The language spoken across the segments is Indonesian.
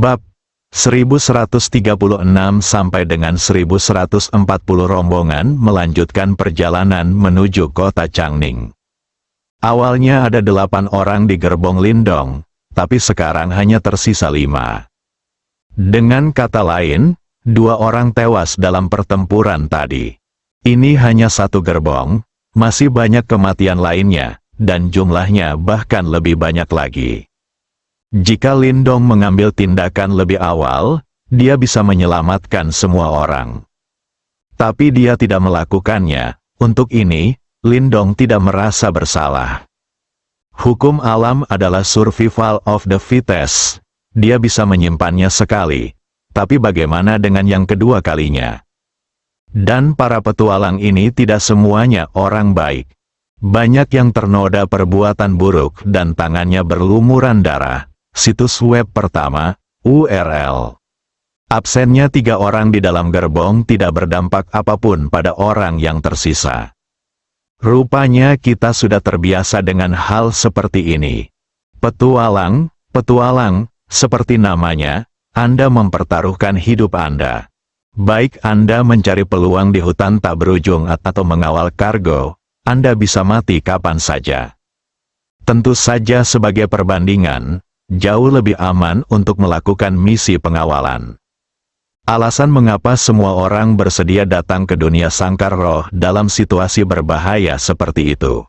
Bab 1136 sampai dengan 1140 rombongan melanjutkan perjalanan menuju kota Changning. Awalnya ada 8 orang di gerbong Lindong, tapi sekarang hanya tersisa 5. Dengan kata lain, 2 orang tewas dalam pertempuran tadi. Ini hanya satu gerbong, masih banyak kematian lainnya, dan jumlahnya bahkan lebih banyak lagi. Jika Lindong mengambil tindakan lebih awal, dia bisa menyelamatkan semua orang. Tapi dia tidak melakukannya. Untuk ini, Lindong tidak merasa bersalah. Hukum alam adalah survival of the fittest. Dia bisa menyimpannya sekali. Tapi bagaimana dengan yang kedua kalinya? Dan para petualang ini tidak semuanya orang baik. Banyak yang ternoda perbuatan buruk dan tangannya berlumuran darah. Situs web pertama, URL. Absennya 3 orang di dalam gerbong tidak berdampak apapun pada orang yang tersisa. Rupanya kita sudah terbiasa dengan hal seperti ini. Petualang, seperti namanya, Anda mempertaruhkan hidup Anda. Baik Anda mencari peluang di hutan tak berujung atau mengawal kargo, Anda bisa mati kapan saja. Tentu saja sebagai perbandingan, jauh lebih aman untuk melakukan misi pengawalan. Alasan mengapa semua orang bersedia datang ke dunia sangkar roh dalam situasi berbahaya seperti itu.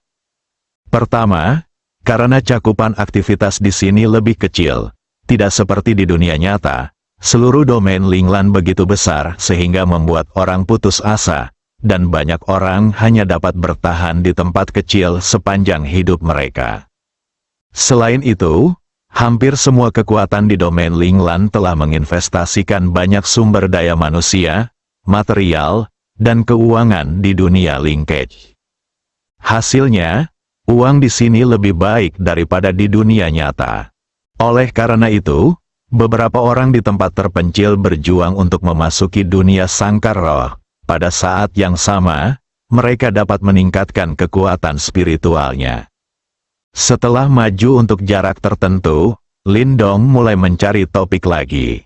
Pertama, karena cakupan aktivitas di sini lebih kecil, tidak seperti di dunia nyata. Seluruh domain Linglan begitu besar sehingga membuat orang putus asa, dan banyak orang hanya dapat bertahan di tempat kecil sepanjang hidup mereka. Selain itu, hampir semua kekuatan di domain Linglan telah menginvestasikan banyak sumber daya manusia, material, dan keuangan di dunia linkage. Hasilnya, uang di sini lebih baik daripada di dunia nyata. Oleh karena itu, beberapa orang di tempat terpencil berjuang untuk memasuki dunia sangkar roh. Pada saat yang sama, mereka dapat meningkatkan kekuatan spiritualnya. Setelah maju untuk jarak tertentu, Lindong mulai mencari topik lagi.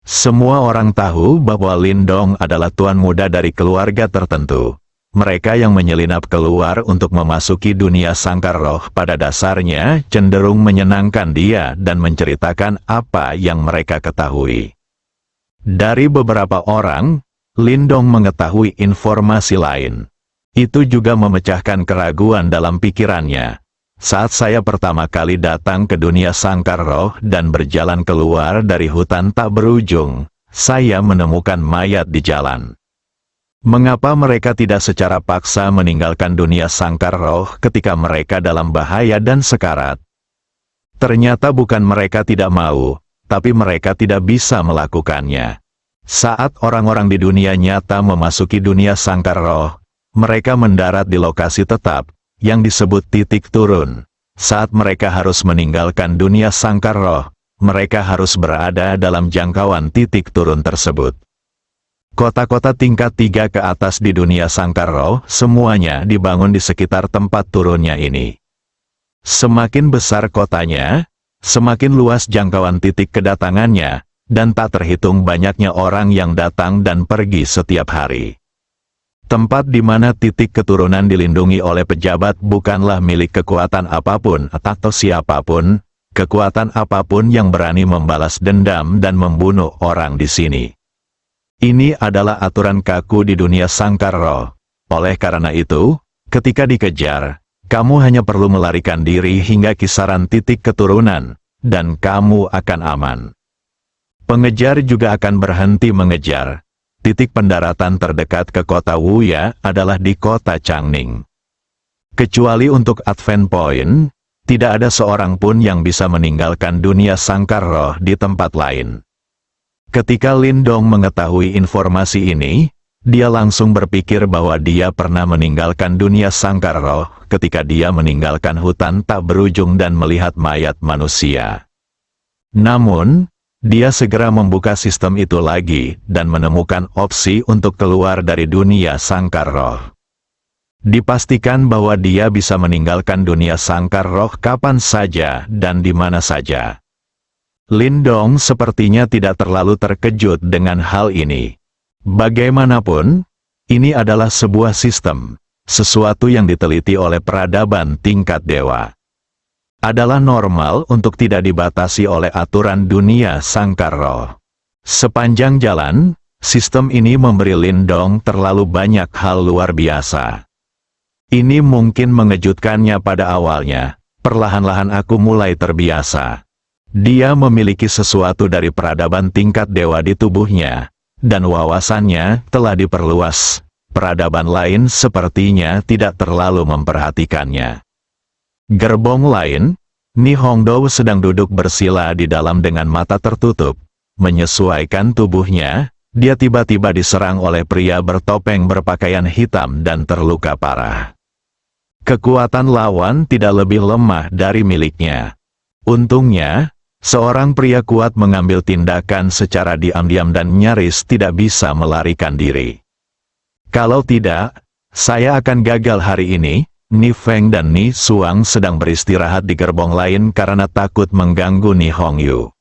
Semua orang tahu bahwa Lindong adalah tuan muda dari keluarga tertentu. Mereka yang menyelinap keluar untuk memasuki dunia sangkar roh pada dasarnya cenderung menyenangkan dia dan menceritakan apa yang mereka ketahui. Dari beberapa orang, Lindong mengetahui informasi lain. Itu juga memecahkan keraguan dalam pikirannya. Saat saya pertama kali datang ke dunia sangkar roh dan berjalan keluar dari hutan tak berujung, saya menemukan mayat di jalan. Mengapa mereka tidak secara paksa meninggalkan dunia sangkar roh ketika mereka dalam bahaya dan sekarat? Ternyata bukan mereka tidak mau, tapi mereka tidak bisa melakukannya. Saat orang-orang di dunia nyata memasuki dunia sangkar roh, mereka mendarat di lokasi tetap, yang disebut titik turun. Saat mereka harus meninggalkan dunia sangkar roh, mereka harus berada dalam jangkauan titik turun tersebut. Kota-kota tingkat 3 ke atas di dunia sangkar roh, semuanya dibangun di sekitar tempat turunnya ini. Semakin besar kotanya, semakin luas jangkauan titik kedatangannya, dan tak terhitung banyaknya orang yang datang dan pergi setiap hari. Tempat di mana titik keturunan dilindungi oleh pejabat bukanlah milik kekuatan apapun atau siapapun, kekuatan apapun yang berani membalas dendam dan membunuh orang di sini. Ini adalah aturan kaku di dunia sangkar roh. Oleh karena itu, ketika dikejar, kamu hanya perlu melarikan diri hingga kisaran titik keturunan, dan kamu akan aman. Pengejar juga akan berhenti mengejar. Titik pendaratan terdekat ke kota Wuya adalah di kota Changning. Kecuali untuk Advent Point, tidak ada seorang pun yang bisa meninggalkan dunia sangkar roh di tempat lain. Ketika Lindong mengetahui informasi ini, dia langsung berpikir bahwa dia pernah meninggalkan dunia sangkar roh ketika dia meninggalkan hutan tak berujung dan melihat mayat manusia. Namun, dia segera membuka sistem itu lagi dan menemukan opsi untuk keluar dari dunia sangkar roh. Dipastikan bahwa dia bisa meninggalkan dunia sangkar roh kapan saja dan di mana saja. Lindong sepertinya tidak terlalu terkejut dengan hal ini. Bagaimanapun, ini adalah sebuah sistem, sesuatu yang diteliti oleh peradaban tingkat dewa. Adalah normal untuk tidak dibatasi oleh aturan dunia sangkar roh. Sepanjang jalan, sistem ini memberi Lindong terlalu banyak hal luar biasa. Ini mungkin mengejutkannya pada awalnya, perlahan-lahan aku mulai terbiasa. Dia memiliki sesuatu dari peradaban tingkat dewa di tubuhnya, dan wawasannya telah diperluas. Peradaban lain sepertinya tidak terlalu memperhatikannya. Gerbong lain, Ni Hongdou sedang duduk bersila di dalam dengan mata tertutup. Menyesuaikan tubuhnya, dia tiba-tiba diserang oleh pria bertopeng berpakaian hitam dan terluka parah. Kekuatan lawan tidak lebih lemah dari miliknya. Untungnya, seorang pria kuat mengambil tindakan secara diam-diam dan nyaris tidak bisa melarikan diri. Kalau tidak, saya akan gagal hari ini. Ni Feng dan Ni Suang sedang beristirahat di gerbong lain karena takut mengganggu Ni Hongyu.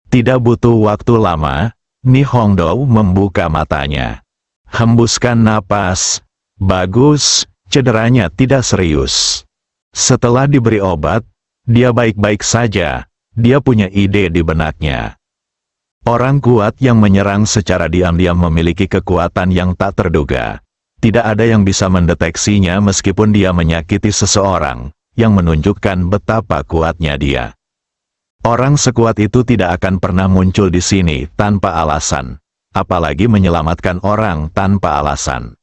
Tidak butuh waktu lama, Ni Hongdou membuka matanya. Hembuskan napas. Bagus, cederanya tidak serius. Setelah diberi obat, dia baik-baik saja. Dia punya ide di benaknya. Orang kuat yang menyerang secara diam-diam memiliki kekuatan yang tak terduga. Tidak ada yang bisa mendeteksinya meskipun dia menyakiti seseorang, yang menunjukkan betapa kuatnya dia. Orang sekuat itu tidak akan pernah muncul di sini tanpa alasan, apalagi menyelamatkan orang tanpa alasan.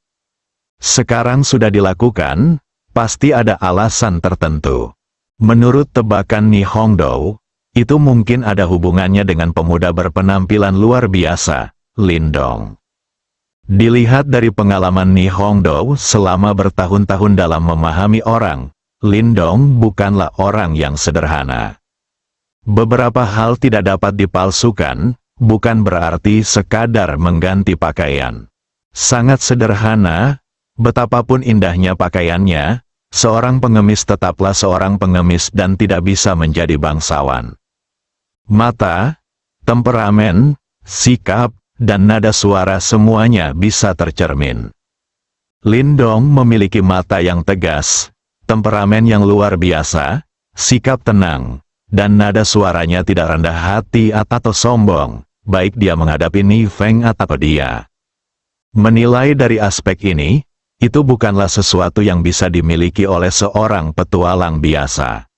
Sekarang sudah dilakukan, pasti ada alasan tertentu. Menurut tebakan Ni Hongdou, itu mungkin ada hubungannya dengan pemuda berpenampilan luar biasa, Lindong. Dilihat dari pengalaman Ni Hongdou selama bertahun-tahun dalam memahami orang, Lindong bukanlah orang yang sederhana. Beberapa hal tidak dapat dipalsukan, bukan berarti sekadar mengganti pakaian. Sangat sederhana, betapapun indahnya pakaiannya, seorang pengemis tetaplah seorang pengemis dan tidak bisa menjadi bangsawan. Mata, temperamen, sikap, dan nada suara semuanya bisa tercermin. Lindong memiliki mata yang tegas, temperamen yang luar biasa, sikap tenang, dan nada suaranya tidak rendah hati atau sombong, baik dia menghadapi Ni Feng atau dia. Menilai dari aspek ini, itu bukanlah sesuatu yang bisa dimiliki oleh seorang petualang biasa.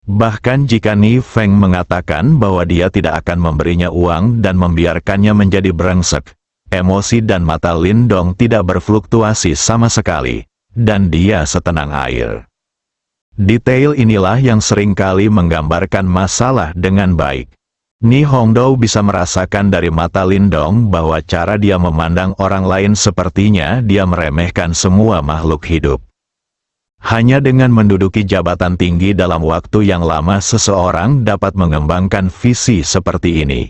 Bahkan jika Ni Feng mengatakan bahwa dia tidak akan memberinya uang dan membiarkannya menjadi brengsek, emosi dan mata Lindong tidak berfluktuasi sama sekali, dan dia setenang air. Detail inilah yang seringkali menggambarkan masalah dengan baik. Ni Hongdou bisa merasakan dari mata Lindong bahwa cara dia memandang orang lain sepertinya dia meremehkan semua makhluk hidup. Hanya dengan menduduki jabatan tinggi dalam waktu yang lama seseorang dapat mengembangkan visi seperti ini.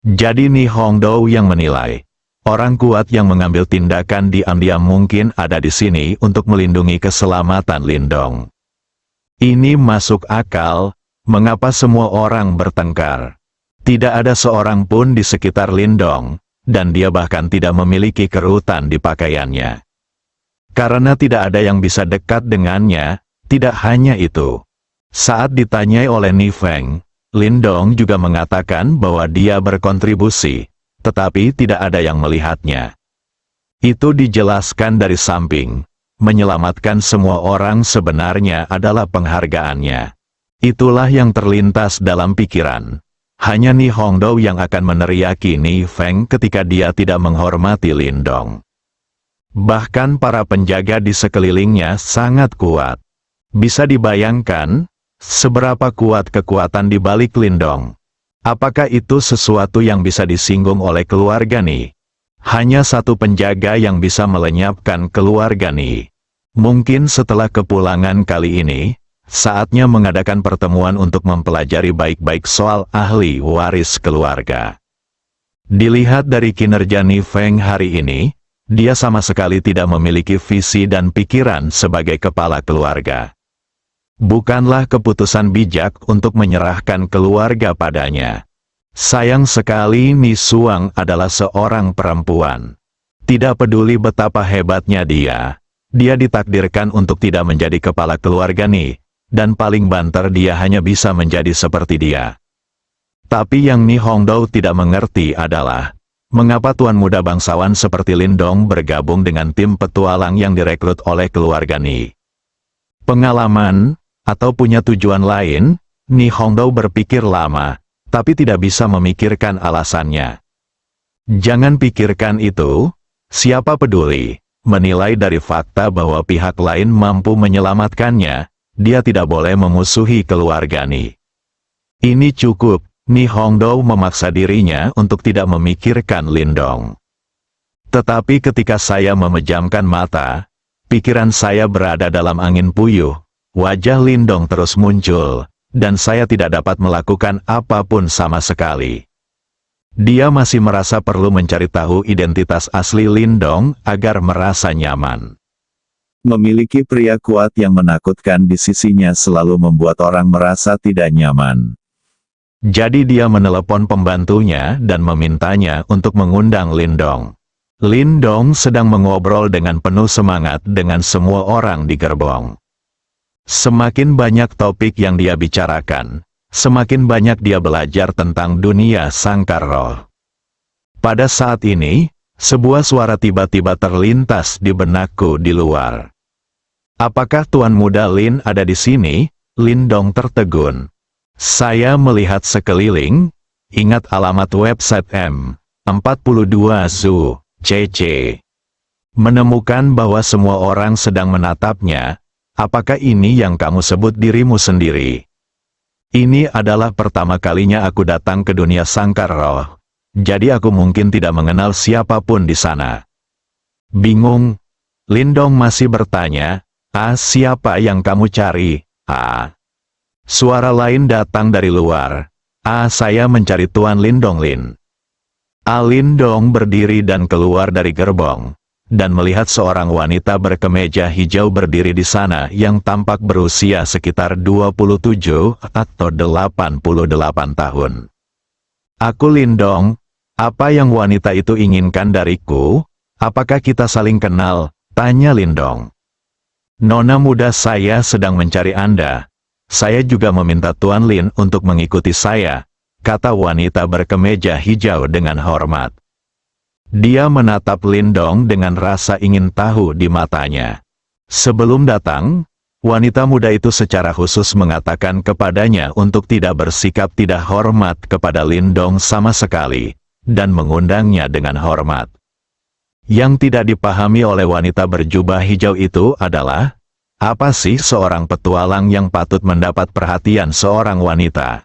Jadi Ni Hongdou yang menilai, orang kuat yang mengambil tindakan diam-diam mungkin ada di sini untuk melindungi keselamatan Lindong. Ini masuk akal, mengapa semua orang bertengkar. Tidak ada seorang pun di sekitar Lindong, dan dia bahkan tidak memiliki kerutan di pakaiannya. Karena tidak ada yang bisa dekat dengannya, tidak hanya itu. Saat ditanyai oleh Ni Feng, Lindong juga mengatakan bahwa dia berkontribusi, tetapi tidak ada yang melihatnya. Itu dijelaskan dari samping, menyelamatkan semua orang sebenarnya adalah penghargaannya. Itulah yang terlintas dalam pikiran. Hanya Ni Hongdou yang akan meneriaki Ni Feng ketika dia tidak menghormati Lindong. Bahkan para penjaga di sekelilingnya sangat kuat. Bisa dibayangkan, seberapa kuat kekuatan di balik Lindong. Apakah itu sesuatu yang bisa disinggung oleh keluarga Ni? Hanya satu penjaga yang bisa melenyapkan keluarga Ni. Mungkin setelah kepulangan kali ini, saatnya mengadakan pertemuan untuk mempelajari baik-baik soal ahli waris keluarga. Dilihat dari kinerja Ni Feng hari ini, dia sama sekali tidak memiliki visi dan pikiran sebagai kepala keluarga. Bukanlah keputusan bijak untuk menyerahkan keluarga padanya. Sayang sekali Ni Suang adalah seorang perempuan. Tidak peduli betapa hebatnya dia ditakdirkan untuk tidak menjadi kepala keluarga Ni, dan paling banter dia hanya bisa menjadi seperti dia. Tapi yang Ni Hongdou tidak mengerti adalah, mengapa tuan muda bangsawan seperti Lindong bergabung dengan tim petualang yang direkrut oleh keluarga Ni. Pengalaman, atau punya tujuan lain? Ni Hongdou berpikir lama, tapi tidak bisa memikirkan alasannya. Jangan pikirkan itu, siapa peduli, menilai dari fakta bahwa pihak lain mampu menyelamatkannya, dia tidak boleh memusuhi keluarga Ni. Ini cukup, Ni Hongdou memaksa dirinya untuk tidak memikirkan Lindong. Tetapi ketika saya memejamkan mata, pikiran saya berada dalam angin puyuh, wajah Lindong terus muncul, dan saya tidak dapat melakukan apapun sama sekali. Dia masih merasa perlu mencari tahu identitas asli Lindong agar merasa nyaman. Memiliki pria kuat yang menakutkan di sisinya selalu membuat orang merasa tidak nyaman. Jadi dia menelepon pembantunya dan memintanya untuk mengundang Lindong. Lindong sedang mengobrol dengan penuh semangat dengan semua orang di gerbong. Semakin banyak topik yang dia bicarakan, semakin banyak dia belajar tentang dunia sangkar roh. Pada saat ini, sebuah suara tiba-tiba terlintas di benakku di luar. Apakah Tuan Muda Lin ada di sini? Lindong tertegun. Saya melihat sekeliling, ingat alamat website M42 Zoo, CC. Menemukan bahwa semua orang sedang menatapnya. Apakah ini yang kamu sebut dirimu sendiri? Ini adalah pertama kalinya aku datang ke dunia sangkar roh, jadi aku mungkin tidak mengenal siapapun di sana. Bingung? Lindong masih bertanya, siapa yang kamu cari? Suara lain datang dari luar. Saya mencari Tuan Lindong Lin. Lindong berdiri dan keluar dari gerbong, dan melihat seorang wanita berkemeja hijau berdiri di sana yang tampak berusia sekitar 27 atau 88 tahun. Aku Lindong, apa yang wanita itu inginkan dariku? Apakah kita saling kenal? Tanya Lindong. Nona muda saya sedang mencari Anda. Saya juga meminta Tuan Lin untuk mengikuti saya, kata wanita berkemeja hijau dengan hormat. Dia menatap Lindong dengan rasa ingin tahu di matanya. Sebelum datang, wanita muda itu secara khusus mengatakan kepadanya untuk tidak bersikap tidak hormat kepada Lindong sama sekali, dan mengundangnya dengan hormat. Yang tidak dipahami oleh wanita berjubah hijau itu adalah, apa sih seorang petualang yang patut mendapat perhatian seorang wanita?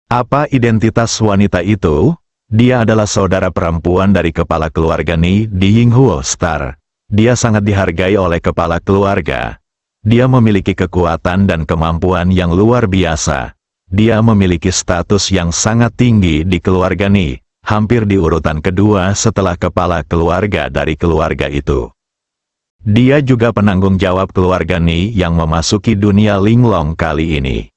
Apa identitas wanita itu? Dia adalah saudara perempuan dari kepala keluarga Ni di Yinghuo Star. Dia sangat dihargai oleh kepala keluarga. Dia memiliki kekuatan dan kemampuan yang luar biasa. Dia memiliki status yang sangat tinggi di keluarga Ni, hampir di urutan kedua setelah kepala keluarga dari keluarga itu. Dia juga penanggung jawab keluarga Ni yang memasuki dunia linglong kali ini.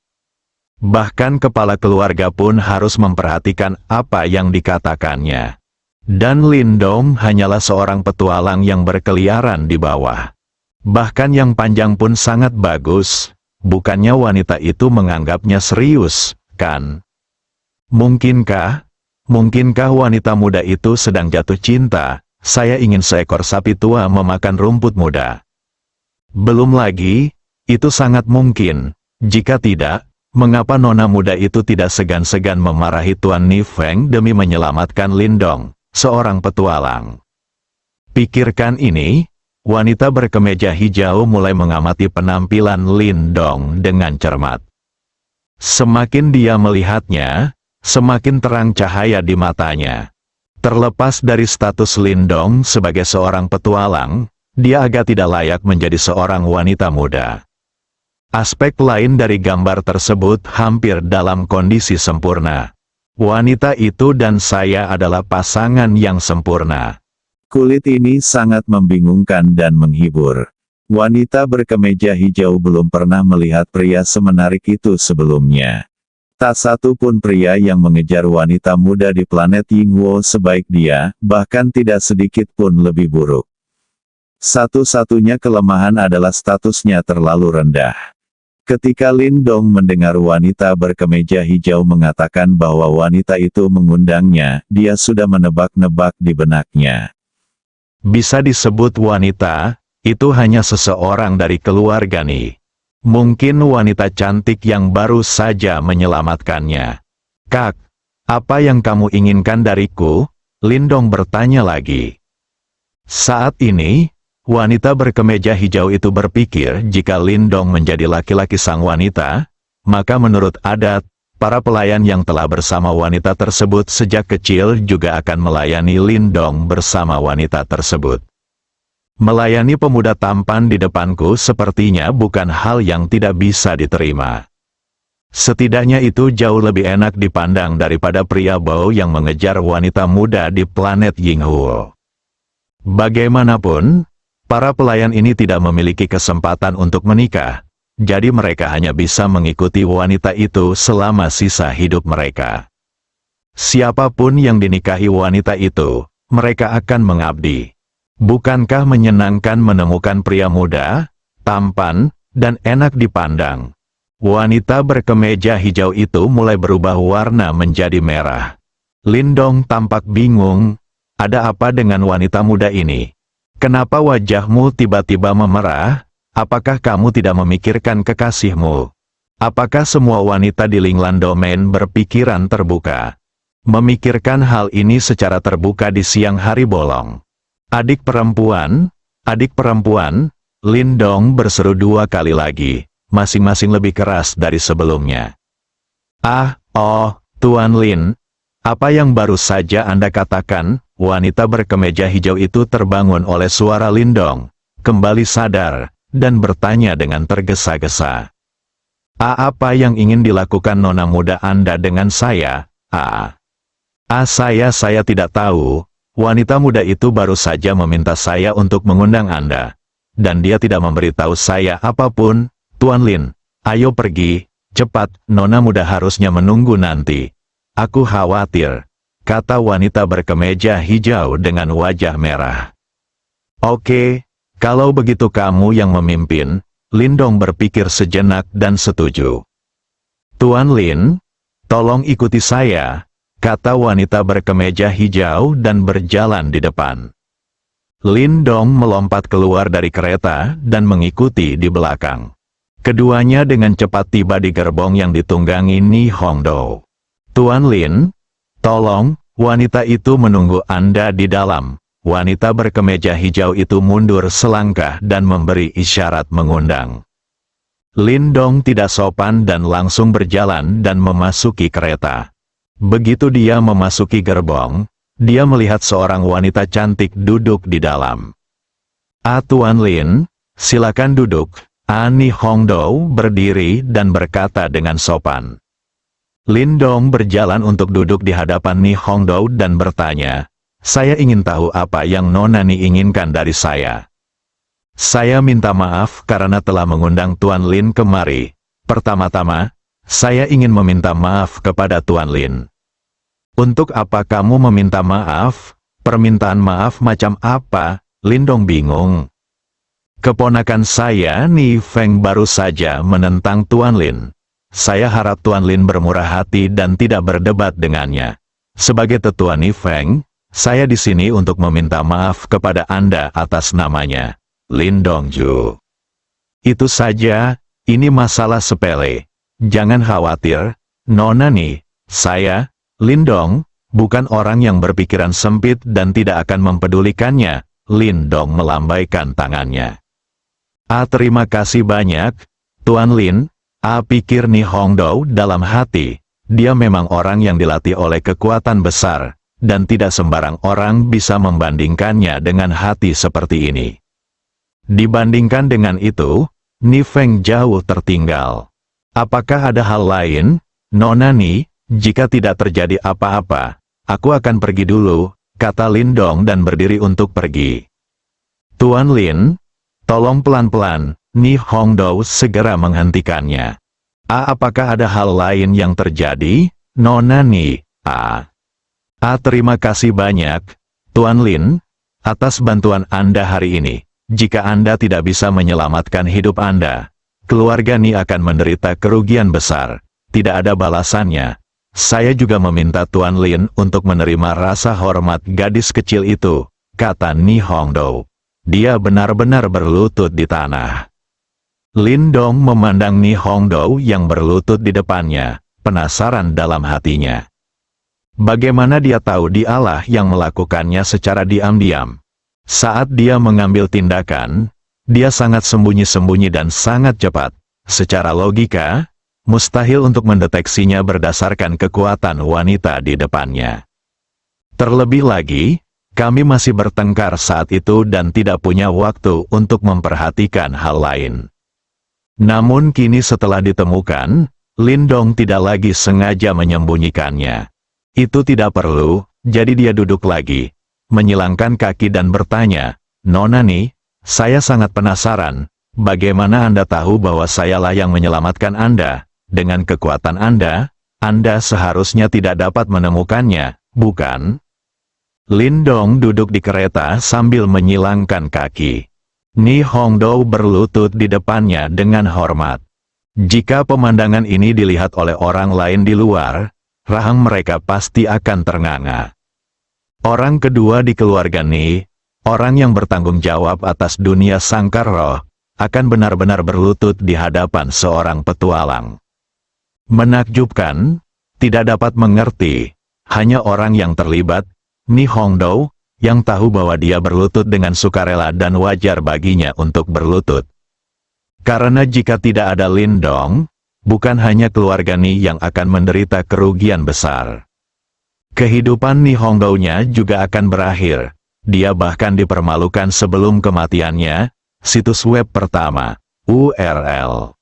Bahkan kepala keluarga pun harus memperhatikan apa yang dikatakannya. Dan Lindong hanyalah seorang petualang yang berkeliaran di bawah. Bahkan yang panjang pun sangat bagus. Bukannya wanita itu menganggapnya serius, kan? Mungkinkah wanita muda itu sedang jatuh cinta? Saya ingin seekor sapi tua memakan rumput muda. Belum lagi, itu sangat mungkin. Jika tidak, mengapa nona muda itu tidak segan-segan memarahi Tuan Ni Feng demi menyelamatkan Lindong, seorang petualang? Pikirkan ini, wanita berkemeja hijau mulai mengamati penampilan Lindong dengan cermat. Semakin dia melihatnya, semakin terang cahaya di matanya. Terlepas dari status Lindong sebagai seorang petualang, dia agak tidak layak menjadi seorang wanita muda. Aspek lain dari gambar tersebut hampir dalam kondisi sempurna. Wanita itu dan saya adalah pasangan yang sempurna. Kulit ini sangat membingungkan dan menghibur. Wanita berkemeja hijau belum pernah melihat pria semenarik itu sebelumnya. Tak satu pun pria yang mengejar wanita muda di planet Yingwo sebaik dia, bahkan tidak sedikit pun lebih buruk. Satu-satunya kelemahan adalah statusnya terlalu rendah. Ketika Lin Dong mendengar wanita berkemeja hijau mengatakan bahwa wanita itu mengundangnya, dia sudah menebak-nebak di benaknya. Bisa disebut wanita, itu hanya seseorang dari keluarga Ni. Mungkin wanita cantik yang baru saja menyelamatkannya. Kak, apa yang kamu inginkan dariku? Lin Dong bertanya lagi. Saat ini, wanita berkemeja hijau itu berpikir jika Lin Dong menjadi laki-laki sang wanita, maka menurut adat, para pelayan yang telah bersama wanita tersebut sejak kecil juga akan melayani Lin Dong bersama wanita tersebut. Melayani pemuda tampan di depanku sepertinya bukan hal yang tidak bisa diterima. Setidaknya itu jauh lebih enak dipandang daripada pria bau yang mengejar wanita muda di planet Yinghuo. Bagaimanapun, para pelayan ini tidak memiliki kesempatan untuk menikah, jadi mereka hanya bisa mengikuti wanita itu selama sisa hidup mereka. Siapapun yang dinikahi wanita itu, mereka akan mengabdi. Bukankah menyenangkan menemukan pria muda, tampan, dan enak dipandang? Wanita berkemeja hijau itu mulai berubah warna menjadi merah. Lin Dong tampak bingung. Ada apa dengan wanita muda ini? Kenapa wajahmu tiba-tiba memerah? Apakah kamu tidak memikirkan kekasihmu? Apakah semua wanita di Linglan Domain berpikiran terbuka? Memikirkan hal ini secara terbuka di siang hari bolong. Adik perempuan, Lin Dong berseru dua kali lagi, masing-masing lebih keras dari sebelumnya. Tuan Lin, apa yang baru saja Anda katakan? Wanita berkemeja hijau itu terbangun oleh suara Lin Dong, kembali sadar, dan bertanya dengan tergesa-gesa. Apa yang ingin dilakukan nona muda Anda dengan saya? Saya tidak tahu. Wanita muda itu baru saja meminta saya untuk mengundang Anda. Dan dia tidak memberitahu saya apapun. Tuan Lin, ayo pergi, cepat, nona muda harusnya menunggu nanti. Aku khawatir, kata wanita berkemeja hijau dengan wajah merah. Oke, kalau begitu kamu yang memimpin. Lin Dong berpikir sejenak dan setuju. Tuan Lin, tolong ikuti saya, kata wanita berkemeja hijau dan berjalan di depan. Lin Dong melompat keluar dari kereta dan mengikuti di belakang. Keduanya dengan cepat tiba di gerbong yang ditunggangi Ni Hongdou. Tuan Lin, tolong, wanita itu menunggu Anda di dalam. Wanita berkemeja hijau itu mundur selangkah dan memberi isyarat mengundang. Lin Dong tidak sopan dan langsung berjalan dan memasuki kereta. Begitu dia memasuki gerbong, dia melihat seorang wanita cantik duduk di dalam. Tuan Lin, silakan duduk. Ni Hongdou berdiri dan berkata dengan sopan. Lin Dong berjalan untuk duduk di hadapan Ni Hongdou dan bertanya, saya ingin tahu apa yang Nona Ni inginkan dari saya. Saya minta maaf karena telah mengundang Tuan Lin kemari. Pertama-tama, saya ingin meminta maaf kepada Tuan Lin. Untuk apa kamu meminta maaf? Permintaan maaf macam apa? Lin Dong bingung. Keponakan saya Ni Feng baru saja menentang Tuan Lin. Saya harap Tuan Lin bermurah hati dan tidak berdebat dengannya. Sebagai tetua Ni Feng, saya di sini untuk meminta maaf kepada Anda atas namanya. Lin Dongju. Itu saja, ini masalah sepele. Jangan khawatir, Nona Ni, saya, Lin Dong, bukan orang yang berpikiran sempit dan tidak akan mempedulikannya. Lin Dong melambaikan tangannya. Terima kasih banyak, Tuan Lin. Pikir Ni Hongdou dalam hati. Dia memang orang yang dilatih oleh kekuatan besar, dan tidak sembarang orang bisa membandingkannya dengan hati seperti ini. Dibandingkan dengan itu, Ni Feng jauh tertinggal. Apakah ada hal lain, Nona Ni? Jika tidak terjadi apa-apa, aku akan pergi dulu, kata Lin Dong dan berdiri untuk pergi. Tuan Lin, Tolong pelan-pelan, Ni Hongdou segera menghentikannya. Apakah ada hal lain yang terjadi, Nona Ni? Terima kasih banyak, Tuan Lin, atas bantuan Anda hari ini. Jika Anda tidak bisa menyelamatkan hidup Anda, keluarga Ni akan menderita kerugian besar. Tidak ada balasannya. Saya juga meminta Tuan Lin untuk menerima rasa hormat gadis kecil itu, kata Ni Hongdou. Dia benar-benar berlutut di tanah. Lin Dong memandang Ni Hongdou yang berlutut di depannya, penasaran dalam hatinya. Bagaimana dia tahu dialah yang melakukannya secara diam-diam? Saat dia mengambil tindakan, dia sangat sembunyi-sembunyi dan sangat cepat. Secara logika, mustahil untuk mendeteksinya berdasarkan kekuatan wanita di depannya. Terlebih lagi, kami masih bertengkar saat itu dan tidak punya waktu untuk memperhatikan hal lain. Namun kini setelah ditemukan, Lin Dong tidak lagi sengaja menyembunyikannya. Itu tidak perlu, jadi dia duduk lagi, menyilangkan kaki dan bertanya, Nona Ni, saya sangat penasaran, bagaimana Anda tahu bahwa sayalah yang menyelamatkan Anda? Dengan kekuatan Anda seharusnya tidak dapat menemukannya, bukan? Lin Dong duduk di kereta sambil menyilangkan kaki. Ni Hongdou berlutut di depannya dengan hormat. Jika pemandangan ini dilihat oleh orang lain di luar, rahang mereka pasti akan ternganga. Orang kedua di keluarga Ni, orang yang bertanggung jawab atas dunia sangkar roh, akan benar-benar berlutut di hadapan seorang petualang. Menakjubkan, tidak dapat mengerti, hanya orang yang terlibat, Ni Hongdou, yang tahu bahwa dia berlutut dengan sukarela dan wajar baginya untuk berlutut. Karena jika tidak ada Lin Dong, bukan hanya keluarga Ni yang akan menderita kerugian besar. Kehidupan Ni Hongdou-nya juga akan berakhir. Dia bahkan dipermalukan sebelum kematiannya. Situs web pertama, URL.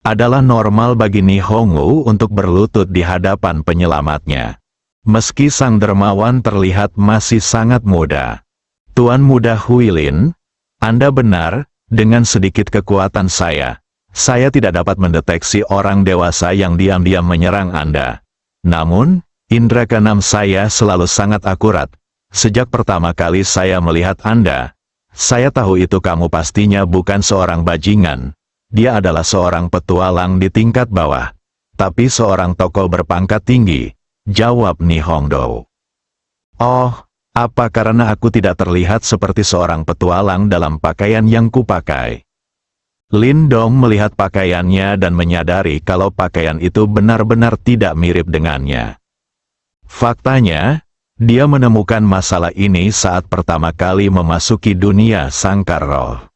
Adalah normal bagi Ni Hongdou untuk berlutut di hadapan penyelamatnya. Meski sang dermawan terlihat masih sangat muda. Tuan muda Huilin, Anda benar, dengan sedikit kekuatan saya tidak dapat mendeteksi orang dewasa yang diam-diam menyerang Anda. Namun, indera keenam saya selalu sangat akurat. Sejak pertama kali saya melihat Anda, saya tahu itu kamu pastinya bukan seorang bajingan. Dia adalah seorang petualang di tingkat bawah. Tapi seorang tokoh berpangkat tinggi, jawab Ni Hongdou. Oh, apa karena aku tidak terlihat seperti seorang petualang dalam pakaian yang kupakai? Lin Dong melihat pakaiannya dan menyadari kalau pakaian itu benar-benar tidak mirip dengannya. Faktanya, dia menemukan masalah ini saat pertama kali memasuki dunia sangkar roh.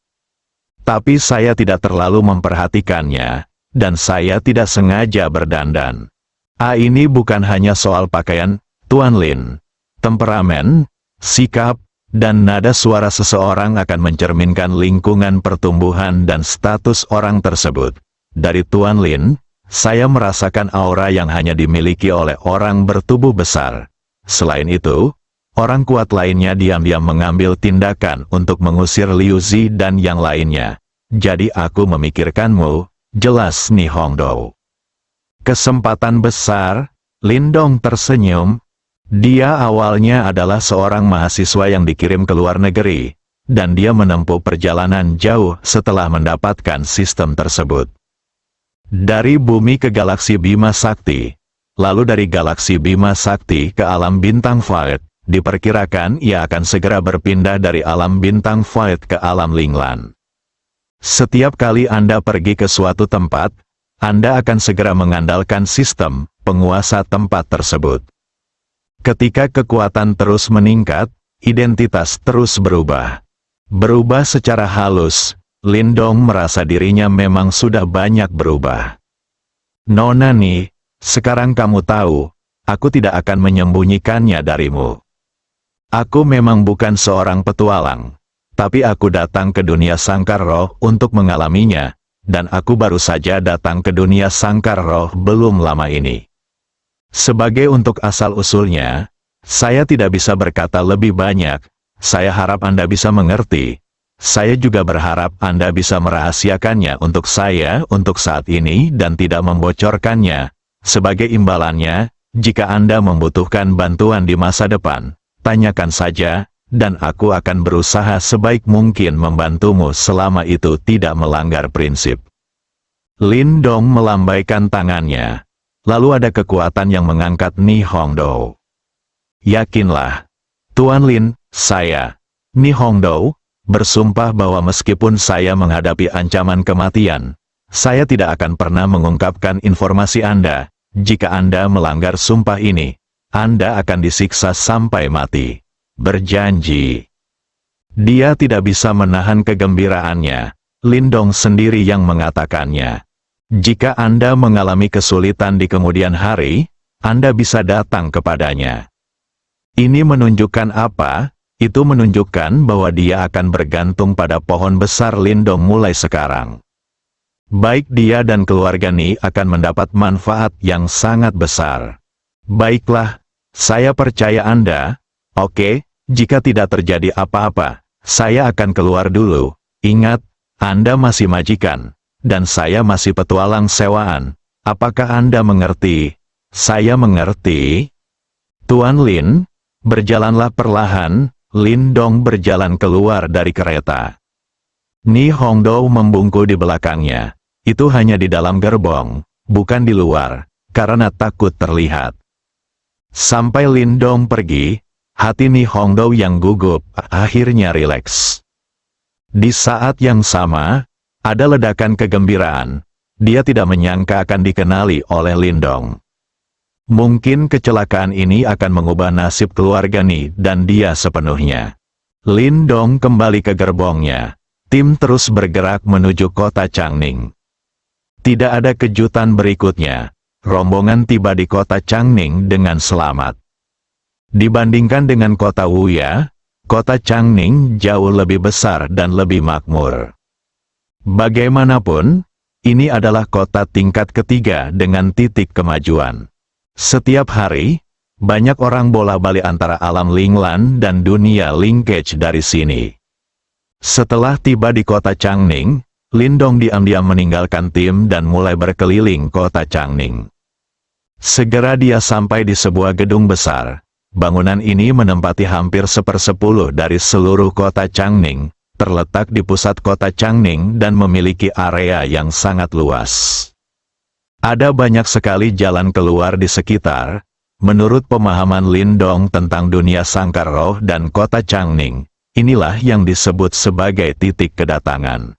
Tapi saya tidak terlalu memperhatikannya, dan saya tidak sengaja berdandan. Ini bukan hanya soal pakaian, Tuan Lin. Temperamen, sikap, dan nada suara seseorang akan mencerminkan lingkungan pertumbuhan dan status orang tersebut. Dari Tuan Lin, saya merasakan aura yang hanya dimiliki oleh orang bertubuh besar. Selain itu, orang kuat lainnya diam-diam mengambil tindakan untuk mengusir Liu Zi dan yang lainnya. Jadi aku memikirkanmu, jelas Ni Hongdou. Kesempatan besar, Lin Dong tersenyum. Dia awalnya adalah seorang mahasiswa yang dikirim ke luar negeri, dan dia menempuh perjalanan jauh setelah mendapatkan sistem tersebut. Dari bumi ke galaksi Bima Sakti, lalu dari galaksi Bima Sakti ke alam bintang Void, diperkirakan ia akan segera berpindah dari alam bintang Void ke alam Linglan. Setiap kali Anda pergi ke suatu tempat, Anda akan segera mengandalkan sistem penguasa tempat tersebut. Ketika kekuatan terus meningkat, identitas terus berubah. Berubah secara halus, Lin Dong merasa dirinya memang sudah banyak berubah. Nona Ni, sekarang kamu tahu, aku tidak akan menyembunyikannya darimu. Aku memang bukan seorang petualang, tapi aku datang ke dunia sangkar roh untuk mengalaminya, dan aku baru saja datang ke dunia sangkar roh belum lama ini. Sebagai untuk asal-usulnya, saya tidak bisa berkata lebih banyak. Saya harap Anda bisa mengerti. Saya juga berharap Anda bisa merahasiakannya untuk saya untuk saat ini dan tidak membocorkannya. Sebagai imbalannya, jika Anda membutuhkan bantuan di masa depan, tanyakan saja, dan aku akan berusaha sebaik mungkin membantumu selama itu tidak melanggar prinsip. Lindong melambaikan tangannya. Lalu ada kekuatan yang mengangkat Ni Hongdou. Yakinlah, Tuan Lin, saya, Ni Hongdou, bersumpah bahwa meskipun saya menghadapi ancaman kematian, saya tidak akan pernah mengungkapkan informasi Anda. Jika Anda melanggar sumpah ini, Anda akan disiksa sampai mati. Berjanji. Dia tidak bisa menahan kegembiraannya. Lindong sendiri yang mengatakannya. Jika Anda mengalami kesulitan di kemudian hari, Anda bisa datang kepadanya. Ini menunjukkan apa? Itu menunjukkan bahwa dia akan bergantung pada pohon besar Lindong mulai sekarang. Baik dia dan keluarga Ni akan mendapat manfaat yang sangat besar. Baiklah, saya percaya Anda. Oke, jika tidak terjadi apa-apa, saya akan keluar dulu. Ingat, Anda masih majikan. Dan saya masih petualang sewaan. Apakah Anda mengerti? Saya mengerti. Tuan Lin, berjalanlah perlahan. Lindong berjalan keluar dari kereta. Ni Hongdou membungkuk di belakangnya. Itu hanya di dalam gerbong, bukan di luar, karena takut terlihat. Sampai Lindong pergi, hati Ni Hongdou yang gugup akhirnya rileks. Di saat yang sama, ada ledakan kegembiraan. Dia tidak menyangka akan dikenali oleh Lindong. Mungkin kecelakaan ini akan mengubah nasib keluarga Ni dan dia sepenuhnya. Lindong kembali ke gerbongnya. Tim terus bergerak menuju kota Changning. Tidak ada kejutan berikutnya. Rombongan tiba di kota Changning dengan selamat. Dibandingkan dengan kota Wuya, kota Changning jauh lebih besar dan lebih makmur. Bagaimanapun, ini adalah kota tingkat ketiga dengan titik kemajuan. Setiap hari, banyak orang bola-balik antara alam Linglan dan dunia linkage dari sini. Setelah tiba di kota Changning, Lindong diam-diam meninggalkan tim dan mulai berkeliling kota Changning. Segera dia sampai di sebuah gedung besar. Bangunan ini menempati hampir 1/10 dari seluruh kota Changning. Terletak di pusat kota Changning dan memiliki area yang sangat luas. Ada banyak sekali jalan keluar di sekitar. Menurut pemahaman Lindong tentang dunia sangkar roh dan kota Changning, inilah yang disebut sebagai titik kedatangan.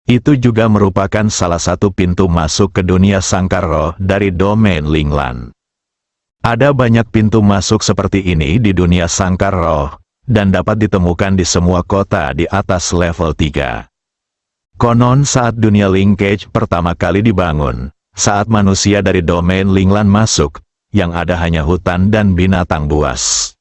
Itu juga merupakan salah satu pintu masuk ke dunia sangkar roh dari domain Linglan. Ada banyak pintu masuk seperti ini di dunia sangkar roh, dan dapat ditemukan di semua kota di atas level 3. Konon saat dunia linkage pertama kali dibangun, saat manusia dari domain Linglan masuk, yang ada hanya hutan dan binatang buas.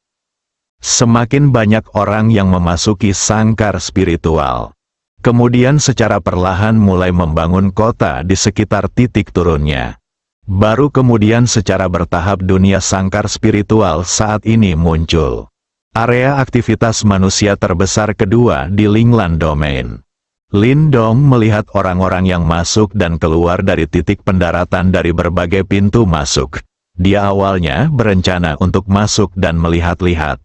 Semakin banyak orang yang memasuki sangkar spiritual. Kemudian secara perlahan mulai membangun kota di sekitar titik turunnya. Baru kemudian secara bertahap dunia sangkar spiritual saat ini muncul. Area aktivitas manusia terbesar kedua di Linglan Domain. Lindong melihat orang-orang yang masuk dan keluar dari titik pendaratan dari berbagai pintu masuk. Dia awalnya berencana untuk masuk dan melihat-lihat.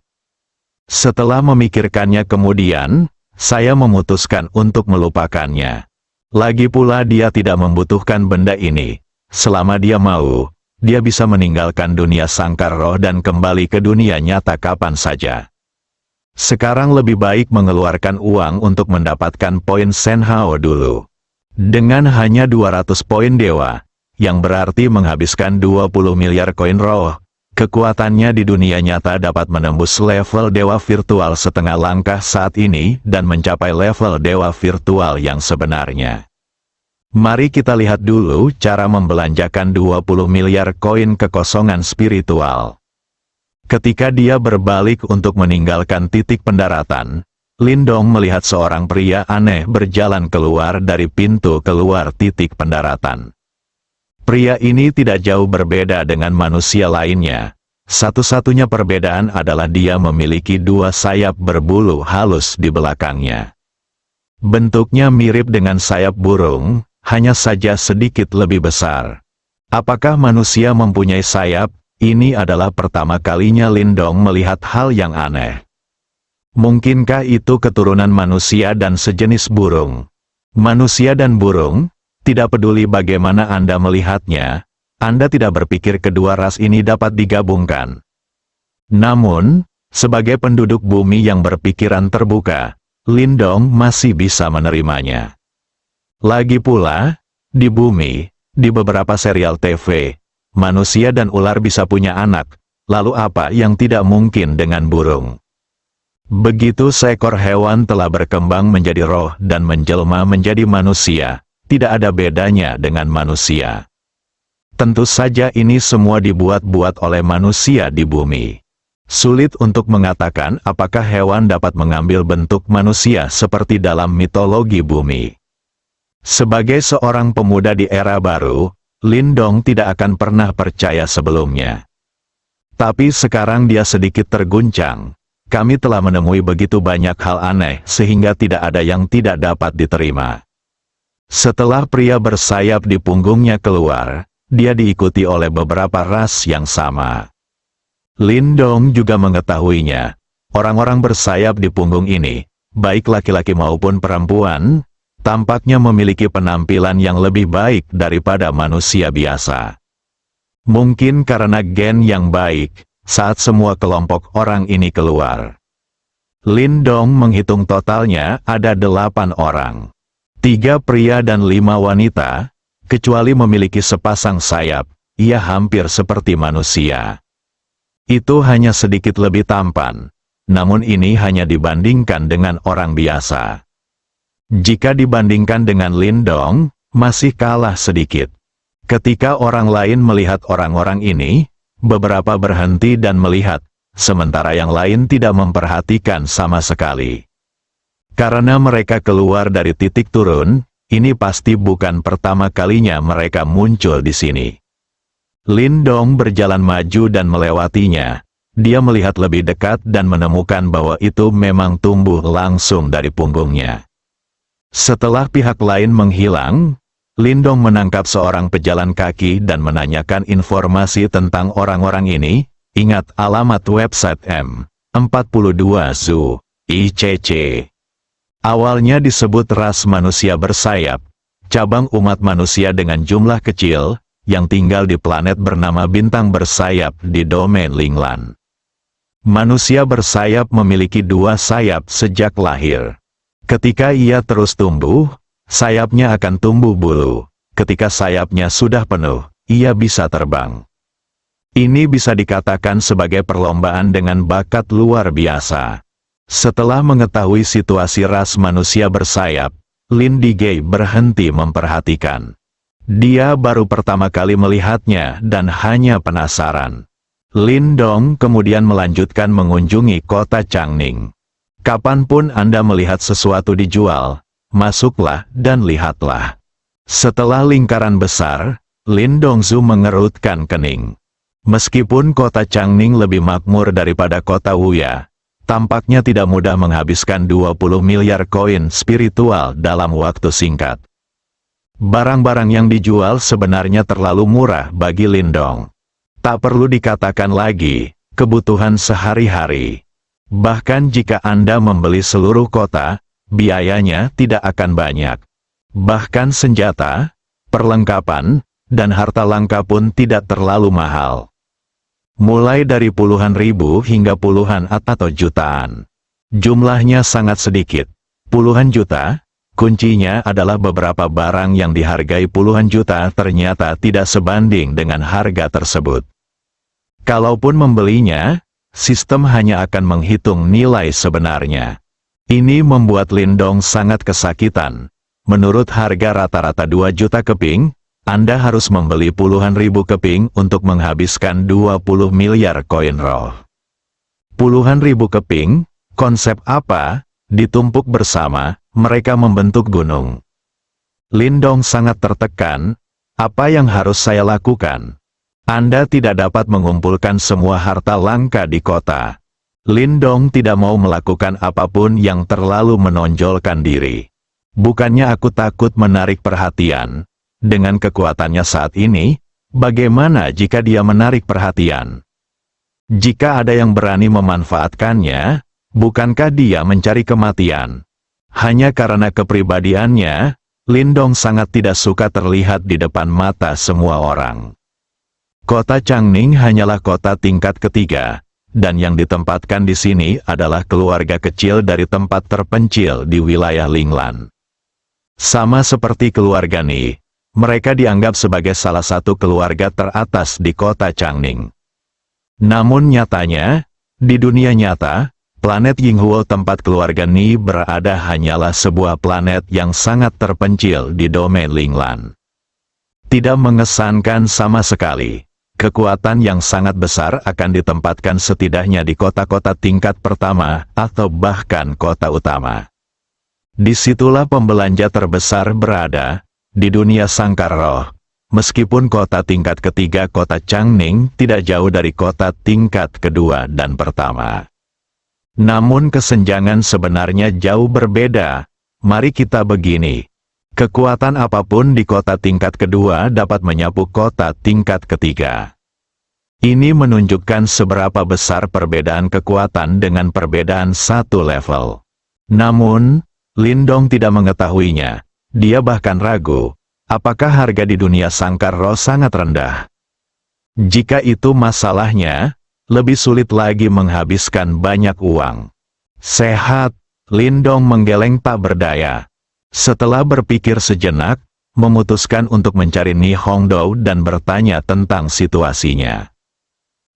Setelah memikirkannya kemudian, saya memutuskan untuk melupakannya. Lagi pula dia tidak membutuhkan benda ini. Selama dia mau, dia bisa meninggalkan dunia sangkar roh dan kembali ke dunia nyata kapan saja. Sekarang lebih baik mengeluarkan uang untuk mendapatkan poin Senhao dulu. Dengan hanya 200 poin dewa, yang berarti menghabiskan 20 miliar koin roh, kekuatannya di dunia nyata dapat menembus level dewa virtual setengah langkah saat ini dan mencapai level dewa virtual yang sebenarnya. Mari kita lihat dulu cara membelanjakan 20 miliar koin kekosongan spiritual. Ketika dia berbalik untuk meninggalkan titik pendaratan, Lindong melihat seorang pria aneh berjalan keluar dari pintu keluar titik pendaratan. Pria ini tidak jauh berbeda dengan manusia lainnya. Satu-satunya perbedaan adalah dia memiliki dua sayap berbulu halus di belakangnya. Bentuknya mirip dengan sayap burung, hanya saja sedikit lebih besar. Apakah manusia mempunyai sayap? Ini adalah pertama kalinya Lindong melihat hal yang aneh. Mungkinkah itu keturunan manusia dan sejenis burung? Manusia dan burung, tidak peduli bagaimana Anda melihatnya, Anda tidak berpikir kedua ras ini dapat digabungkan. Namun, sebagai penduduk bumi yang berpikiran terbuka, Lindong masih bisa menerimanya. Lagi pula, di bumi, di beberapa serial TV, manusia dan ular bisa punya anak, lalu apa yang tidak mungkin dengan burung? Begitu seekor hewan telah berkembang menjadi roh dan menjelma menjadi manusia, tidak ada bedanya dengan manusia. Tentu saja ini semua dibuat-buat oleh manusia di bumi. Sulit untuk mengatakan apakah hewan dapat mengambil bentuk manusia seperti dalam mitologi bumi. Sebagai seorang pemuda di era baru, Lindong tidak akan pernah percaya sebelumnya. Tapi sekarang dia sedikit terguncang. Kami telah menemui begitu banyak hal aneh sehingga tidak ada yang tidak dapat diterima. Setelah pria bersayap di punggungnya keluar, dia diikuti oleh beberapa ras yang sama. Lindong juga mengetahuinya. Orang-orang bersayap di punggung ini, baik laki-laki maupun perempuan, tampaknya memiliki penampilan yang lebih baik daripada manusia biasa. Mungkin karena gen yang baik, saat semua kelompok orang ini keluar. Lindong menghitung totalnya ada 8 orang. 3 pria dan 5 wanita, kecuali memiliki sepasang sayap, ia hampir seperti manusia. Itu hanya sedikit lebih tampan, namun ini hanya dibandingkan dengan orang biasa. Jika dibandingkan dengan Lindong, masih kalah sedikit. Ketika orang lain melihat orang-orang ini, beberapa berhenti dan melihat, sementara yang lain tidak memperhatikan sama sekali. Karena mereka keluar dari titik turun, ini pasti bukan pertama kalinya mereka muncul di sini. Lindong berjalan maju dan melewatinya. Dia melihat lebih dekat dan menemukan bahwa itu memang tumbuh langsung dari punggungnya. Setelah pihak lain menghilang, Lindong menangkap seorang pejalan kaki dan menanyakan informasi tentang orang-orang ini. Ingat alamat website M42 Zoo, ICC. Awalnya disebut ras manusia bersayap, cabang umat manusia dengan jumlah kecil, yang tinggal di planet bernama bintang bersayap di domain Linglan. Manusia bersayap memiliki 2 sayap sejak lahir. Ketika ia terus tumbuh, sayapnya akan tumbuh bulu. Ketika sayapnya sudah penuh, ia bisa terbang. Ini bisa dikatakan sebagai perlombaan dengan bakat luar biasa. Setelah mengetahui situasi ras manusia bersayap, Lin Digay berhenti memperhatikan. Dia baru pertama kali melihatnya dan hanya penasaran. Lindong kemudian melanjutkan mengunjungi kota Changning. Kapanpun Anda melihat sesuatu dijual, masuklah dan lihatlah. Setelah lingkaran besar, Lindong Zhu mengerutkan kening. Meskipun kota Changning lebih makmur daripada kota Wuya, tampaknya tidak mudah menghabiskan 20 miliar koin spiritual dalam waktu singkat. Barang-barang yang dijual sebenarnya terlalu murah bagi Lindong. Tak perlu dikatakan lagi, kebutuhan sehari-hari. Bahkan jika Anda membeli seluruh kota, biayanya tidak akan banyak. Bahkan senjata, perlengkapan, dan harta langka pun tidak terlalu mahal. Mulai dari puluhan ribu hingga puluhan atau jutaan. Jumlahnya sangat sedikit. Puluhan juta, kuncinya adalah beberapa barang yang dihargai puluhan juta ternyata tidak sebanding dengan harga tersebut. Kalaupun membelinya, sistem hanya akan menghitung nilai sebenarnya. Ini membuat Lindong sangat kesakitan. Menurut harga rata-rata 2 juta keping, Anda harus membeli puluhan ribu keping untuk menghabiskan 20 miliar koin roh. Puluhan ribu keping, konsep apa? Ditumpuk bersama, mereka membentuk gunung. Lindong sangat tertekan. Apa yang harus saya lakukan? Anda tidak dapat mengumpulkan semua harta langka di kota. Lindong tidak mau melakukan apapun yang terlalu menonjolkan diri. Bukannya aku takut menarik perhatian. Dengan kekuatannya saat ini, bagaimana jika dia menarik perhatian? Jika ada yang berani memanfaatkannya, bukankah dia mencari kematian? Hanya karena kepribadiannya, Lindong sangat tidak suka terlihat di depan mata semua orang. Kota Changning hanyalah kota tingkat ketiga, dan yang ditempatkan di sini adalah keluarga kecil dari tempat terpencil di wilayah Linglan. Sama seperti keluarga Ni, mereka dianggap sebagai salah satu keluarga teratas di kota Changning. Namun nyatanya, di dunia nyata, planet Yinghuo tempat keluarga Ni berada hanyalah sebuah planet yang sangat terpencil di domain Linglan. Tidak mengesankan sama sekali. Kekuatan yang sangat besar akan ditempatkan setidaknya di kota-kota tingkat pertama atau bahkan kota utama. Disitulah pembelanja terbesar berada, di dunia sangkar roh. Meskipun kota tingkat ketiga kota Changning tidak jauh dari kota tingkat kedua dan pertama. Namun kesenjangan sebenarnya jauh berbeda. Mari kita begini. Kekuatan apapun di kota tingkat kedua dapat menyapu kota tingkat ketiga. Ini menunjukkan seberapa besar perbedaan kekuatan dengan perbedaan satu level. Namun, Lindong tidak mengetahuinya. Dia bahkan ragu. Apakah harga di dunia sangkar roh sangat rendah? Jika itu masalahnya, lebih sulit lagi menghabiskan banyak uang. Sehat, Lindong menggeleng tak berdaya. Setelah berpikir sejenak, memutuskan untuk mencari Ni Hongdou dan bertanya tentang situasinya.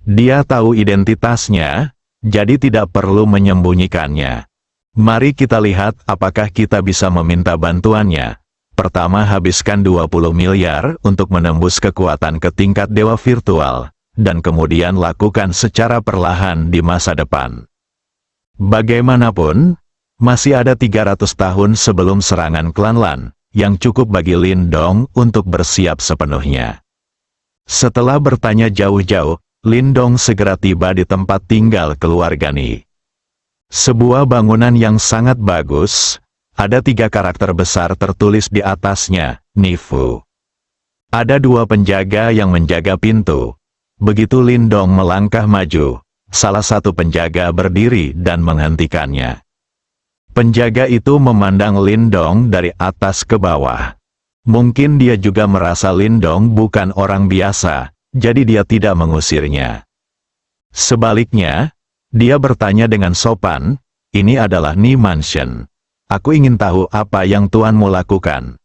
Dia tahu identitasnya, jadi tidak perlu menyembunyikannya. Mari kita lihat apakah kita bisa meminta bantuannya. Pertama, habiskan 20 miliar untuk menembus kekuatan ke tingkat dewa virtual, dan kemudian lakukan secara perlahan di masa depan. Bagaimanapun, masih ada 300 tahun sebelum serangan klan Lan, yang cukup bagi Lindong untuk bersiap sepenuhnya. Setelah bertanya jauh-jauh, Lindong segera tiba di tempat tinggal keluarga Ni. Sebuah bangunan yang sangat bagus. Ada 3 karakter besar tertulis di atasnya, Nifu. Ada 2 penjaga yang menjaga pintu. Begitu Lindong melangkah maju, salah satu penjaga berdiri dan menghentikannya. Penjaga itu memandang Lindong dari atas ke bawah. Mungkin dia juga merasa Lindong bukan orang biasa, jadi dia tidak mengusirnya. Sebaliknya, dia bertanya dengan sopan, "Ini adalah Ni Mansion. Aku ingin tahu apa yang tuanmu lakukan."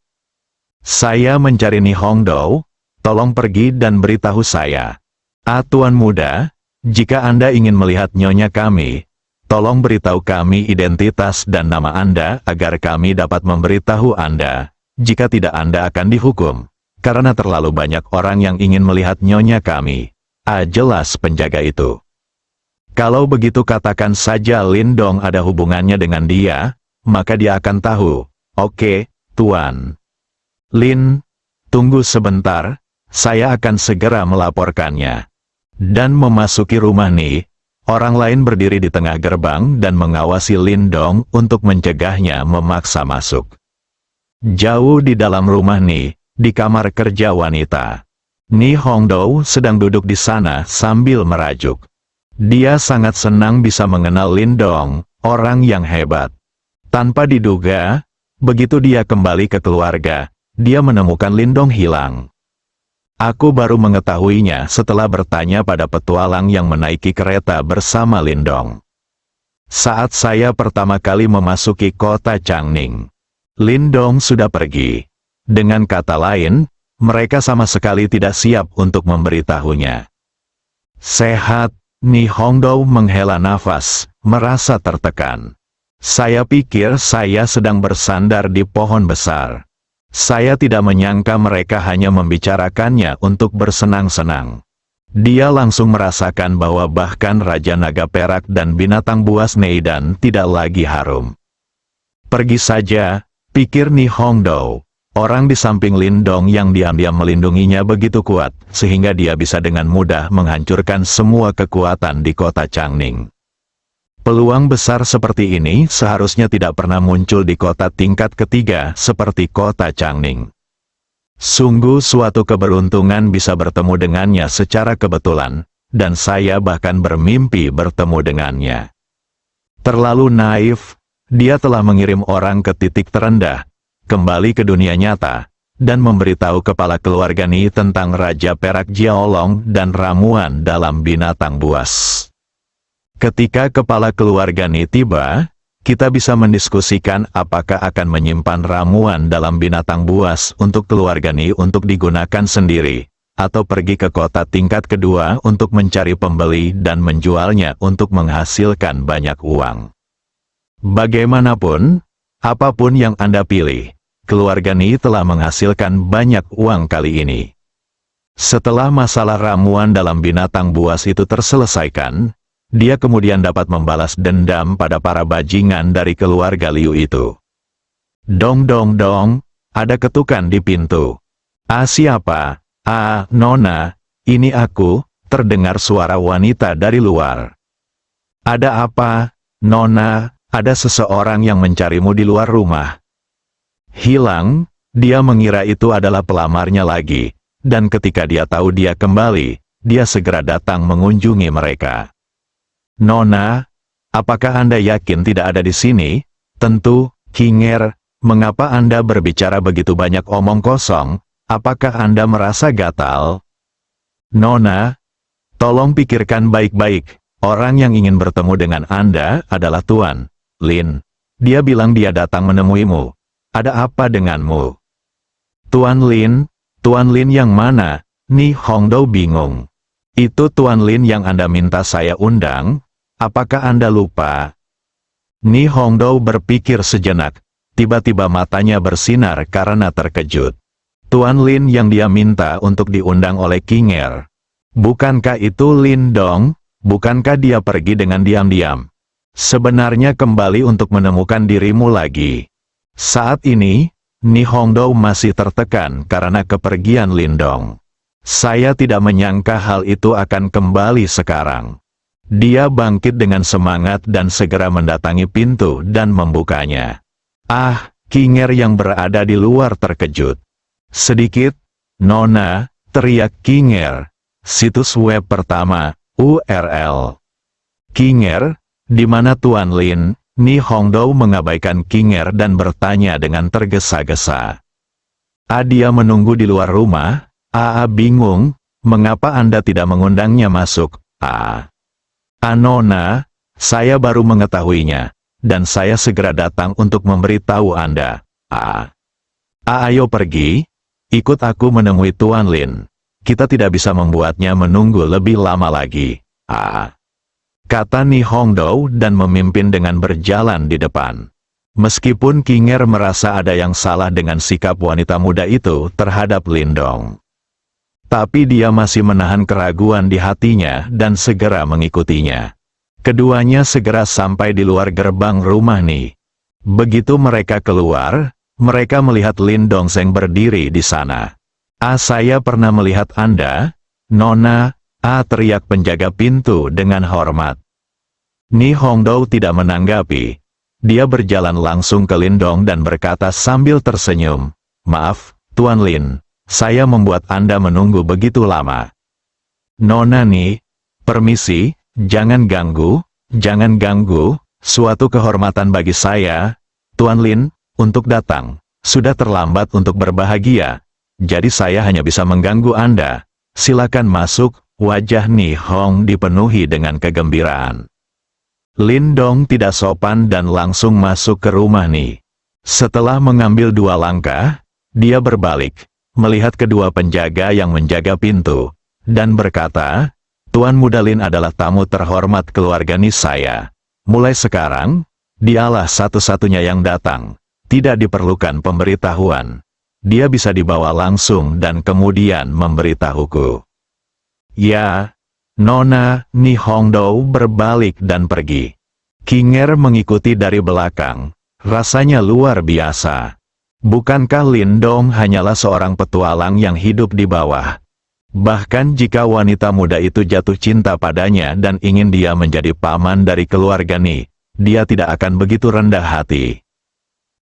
"Saya mencari Ni Hongdou, tolong pergi dan beritahu saya." Tuan muda, jika Anda ingin melihat nyonya kami, tolong beritahu kami identitas dan nama Anda agar kami dapat memberitahu Anda. Jika tidak Anda akan dihukum, karena terlalu banyak orang yang ingin melihat nyonya kami." Jelas penjaga itu. Kalau begitu katakan saja Lindong ada hubungannya dengan dia, maka dia akan tahu. "Oke, Tuan." "Lin, tunggu sebentar, saya akan segera melaporkannya." Dan memasuki rumah Ni, orang lain berdiri di tengah gerbang dan mengawasi Lindong untuk mencegahnya memaksa masuk. Jauh di dalam rumah Ni, di kamar kerja wanita, Ni Hongdou sedang duduk di sana sambil merajuk. Dia sangat senang bisa mengenal Lindong, orang yang hebat. Tanpa diduga, begitu dia kembali ke keluarga, dia menemukan Lindong hilang. Aku baru mengetahuinya setelah bertanya pada petualang yang menaiki kereta bersama Lindong. Saat saya pertama kali memasuki kota Changning, Lindong sudah pergi. Dengan kata lain, mereka sama sekali tidak siap untuk memberitahunya. "Sehat," Ni Hongdou menghela nafas, merasa tertekan. "Saya pikir saya sedang bersandar di pohon besar. Saya tidak menyangka mereka hanya membicarakannya untuk bersenang-senang." Dia langsung merasakan bahwa bahkan Raja Naga Perak dan binatang buas Neidan tidak lagi harum. "Pergi saja," pikir Ni Hongdou. Orang di samping Lindong yang diam-diam melindunginya begitu kuat, sehingga dia bisa dengan mudah menghancurkan semua kekuatan di kota Changning. Peluang besar seperti ini seharusnya tidak pernah muncul di kota tingkat ketiga seperti kota Changning. Sungguh suatu keberuntungan bisa bertemu dengannya secara kebetulan, dan saya bahkan bermimpi bertemu dengannya. Terlalu naif, dia telah mengirim orang ke titik terendah, kembali ke dunia nyata, dan memberitahu kepala keluarga Ni tentang Raja Perak Jiaolong dan ramuan dalam binatang buas. Ketika kepala keluarga Ni tiba, kita bisa mendiskusikan apakah akan menyimpan ramuan dalam binatang buas untuk keluarga Ni untuk digunakan sendiri, atau pergi ke kota tingkat kedua untuk mencari pembeli dan menjualnya untuk menghasilkan banyak uang. Bagaimanapun, apapun yang Anda pilih, keluarga Ni telah menghasilkan banyak uang kali ini. Setelah masalah ramuan dalam binatang buas itu terselesaikan, dia kemudian dapat membalas dendam pada para bajingan dari keluarga Liu itu. Dong dong dong, ada ketukan di pintu. Ah, siapa? Ah, Nona, ini aku, terdengar suara wanita dari luar. Ada apa, Nona? Ada seseorang yang mencarimu di luar rumah. Hilang, dia mengira itu adalah pelamarnya lagi, dan ketika dia tahu dia kembali, dia segera datang mengunjungi mereka. Nona, apakah Anda yakin tidak ada di sini? Tentu, Kinger, mengapa Anda berbicara begitu banyak omong kosong? Apakah Anda merasa gatal? Nona, tolong pikirkan baik-baik, orang yang ingin bertemu dengan Anda adalah Tuan Lin. Dia bilang dia datang menemuimu. Ada apa denganmu? Tuan Lin yang mana? Ni Hongdou bingung. Itu Tuan Lin yang Anda minta saya undang? Apakah Anda lupa? Ni Hongdou berpikir sejenak, tiba-tiba matanya bersinar karena terkejut. Tuan Lin yang dia minta untuk diundang oleh Kinger. Bukankah itu Lin Dong? Bukankah dia pergi dengan diam-diam? Sebenarnya kembali untuk menemukan dirimu lagi. Saat ini, Ni Hongdou masih tertekan karena kepergian Lin Dong. Saya tidak menyangka hal itu akan kembali sekarang. Dia bangkit dengan semangat dan segera mendatangi pintu dan membukanya. Ah, Kinger yang berada di luar terkejut. Sedikit, Nona, teriak Kinger. Situs web pertama, URL. Kinger, di mana Tuan Lin? Ni Hongdou mengabaikan Kinger dan bertanya dengan tergesa-gesa. Dia menunggu di luar rumah? Bingung, mengapa Anda tidak mengundangnya masuk? Nona, saya baru mengetahuinya, dan saya segera datang untuk memberitahu Anda. Ayo pergi, ikut aku menemui Tuan Lin. Kita tidak bisa membuatnya menunggu lebih lama lagi. Kata Ni Hongdou dan memimpin dengan berjalan di depan. Meskipun Kinger merasa ada yang salah dengan sikap wanita muda itu terhadap Lin Dong, tapi dia masih menahan keraguan di hatinya dan segera mengikutinya. Keduanya segera sampai di luar gerbang rumah Ni. Begitu mereka keluar, mereka melihat Lin Dongseng berdiri di sana. Saya pernah melihat Anda, Nona, teriak penjaga pintu dengan hormat. Ni Hongdou tidak menanggapi. Dia berjalan langsung ke Lin Dong dan berkata sambil tersenyum, "Maaf, Tuan Lin. Saya membuat Anda menunggu begitu lama." Nona Ni, permisi, jangan ganggu, suatu kehormatan bagi saya, Tuan Lin, untuk datang. Sudah terlambat untuk berbahagia, jadi saya hanya bisa mengganggu Anda. Silakan masuk. Wajah Ni Hong dipenuhi dengan kegembiraan. Lin Dong tidak sopan dan langsung masuk ke rumah Ni. Setelah mengambil 2 langkah, dia berbalik, melihat kedua penjaga yang menjaga pintu, dan berkata, "Tuan Muda Lin adalah tamu terhormat keluarga Ni saya. Mulai sekarang, dialah satu-satunya yang datang. Tidak diperlukan pemberitahuan. Dia bisa dibawa langsung dan kemudian memberitahuku." Ya, Nona. Ni Hongdou berbalik dan pergi. Kinger mengikuti dari belakang. Rasanya luar biasa. Bukankah Lin Dong hanyalah seorang petualang yang hidup di bawah? Bahkan jika wanita muda itu jatuh cinta padanya dan ingin dia menjadi paman dari keluarga Ni, dia tidak akan begitu rendah hati.